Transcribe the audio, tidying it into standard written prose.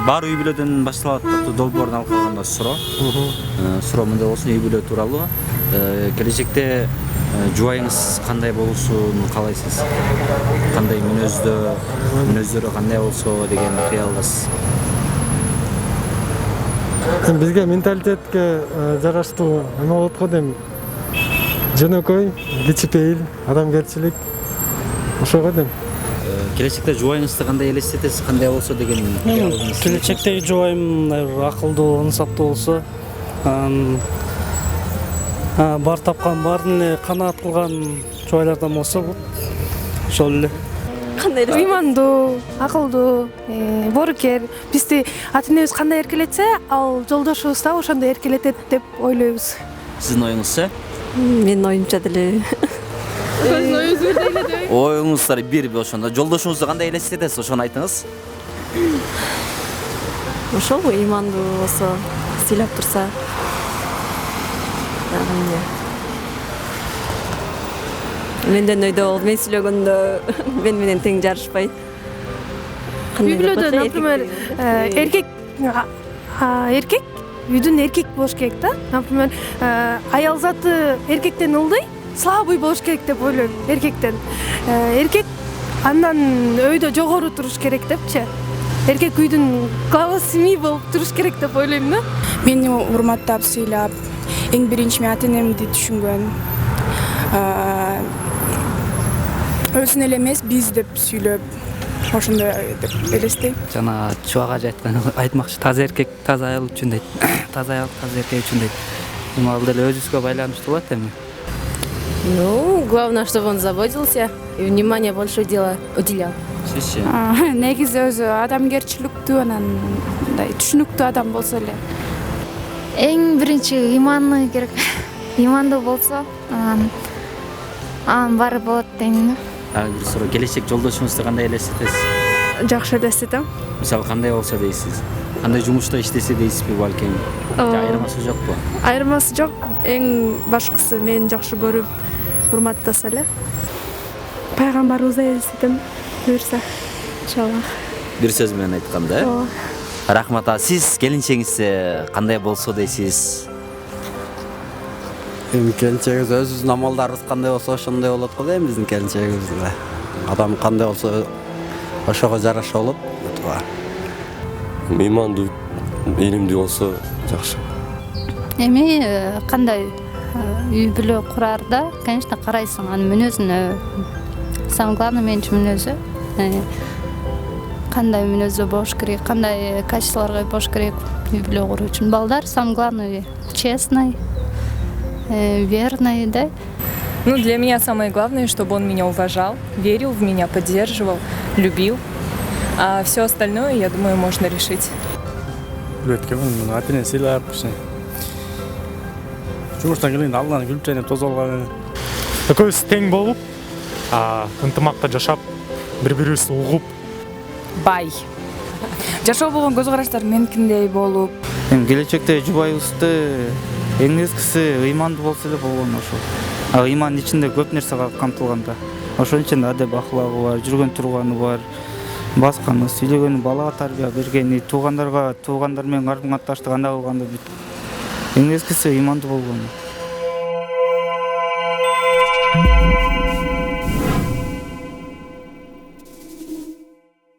Бар үй бүлөдөн башталат аттуу долбоорун алкаганда суроо. Суроо мындай болсун, үй бүлө тууралуу. Келечекте жубайыңыз кандай болушун каалайсыз? Кандай мүнөздөрү кандай болсо деген кыялдасыз? Бизге менталитетке жараштуу эме болот го дейм. Жөнөкөй, кичипейил, адамгерчилик ошого дейм. Келечекте жубайыңызды кандай элестетесиз, кандай болсо деген кыялыңыз? Келечектеги жубайым акылдуу, ынсаптуу болсо, бар тапкан, баарын эле канаат кылган жубайлардан болсо болот. Ошол эле. Кандай эле? Ыймандуу, акылдуу, боорукер. Бизди ата энебиз кандай эркелетсе, ал жолдошубуз да ошондой эркелетет деп ойлойбуз. Сиздин оюңузча? Менин оюмча деле. Өзүнүн оюңуз бир эле деп. Оюңуздар бирби ошондо. Жолдошуңузду кандай элестетесиз, ошону айтыңыз. Ошол ыймандуу болсо, сыйлап турса. Менден өйдө болуп, мен сүйлөгөндө мен менен тең жарышпай. Үй бүлөдө, например, эркек үйдүн эркек болуш керек да. Например, аял заты эркектен ылдый, слабый болуш керек деп ойлойм эркектен. Эркек андан өйдө жогору туруш керек депчи. Эркек үйдүн главасы семьи болуп туруш керек деп ойлойм да. Мени урматтап, сыйлап, эң биринчи ата энемди түшүнгөн. Өзүн эле эмес, биз деп сүйлөп, ошондой деп элестейм. Жана чубак ажы айтмакчы, таза эркек таза аял үчүн дейт. Таза аял таза эркек үчүн дейт. Ал деле өзүбүзгө байланыштуу болот эми. Ну, главное, чтобы он заботился и внимание больше уделял. Сизчи? Негизи өзү адамгерчиликтүү, анан мындай түшүнүктүү адам болсо эле. Эң биринчи ыйманы керек. Ыймандуу болсо, анан баары болот дейм. Бир суроо, келечек жолдошуңузду кандай элестетесиз? Жакшы элестетем. Мисалы кандай болсо дейсиз? Кандай жумушта иштесе дейсизби балким? Айырмасы жокпу? Айырмасы жок. Эң башкысы мени жакшы көрүп, урматтаса эле. Пайгамбарыбызды элестетем, буюрса. Иншаллах. Бир сөз менен айтканда, рахмат. Сиз келинчегиңизди кандай болсо дейсиз? Эми келинчегибиз өзүбүздүн амалдарыбыз кандай болсо ошондой болот го дейм биздин келинчегибиз. Адам кандай болсо ошого жараша болот. Ыймандуу, илимдүү болсо жакшы. Эми кандай үй бүлө курарда, конечно, карайсың анын мүнөзүнө. Самое главное менин мүнөзү. Кандай мүнөздө болуш керек, кандай качестволорго болуш керек үй бүлө куруу үчүн. Балдар самое главное честный, верный, да? Ну, для меня самое главное, чтобы он меня уважал, верил в меня, поддерживал, любил. А все остальное, я думаю, можно решить. Жумуштан келгенде алдынан күлүп жайнап тосуп алган. Экөөбүз тең болуп, ынтымакта жашап, бири-бирибизди угуп. Бай. Жашоо болгон көз караштар меникиндей болуп. Эми келечекте жубайыбызды эң нерсеси ыймандуу болсо эле болгон ошол. Ыймандын ичинде көп нерсе камтылган да. Ошонун ичинде адеп аклагы бар, жүргөн турганы бар, басканы, сүйлөгөнү, балага тарбия бергени, туугандар менен карым катташты кандай кылганды бүт. Эң нерсеси ыймандуу болгону.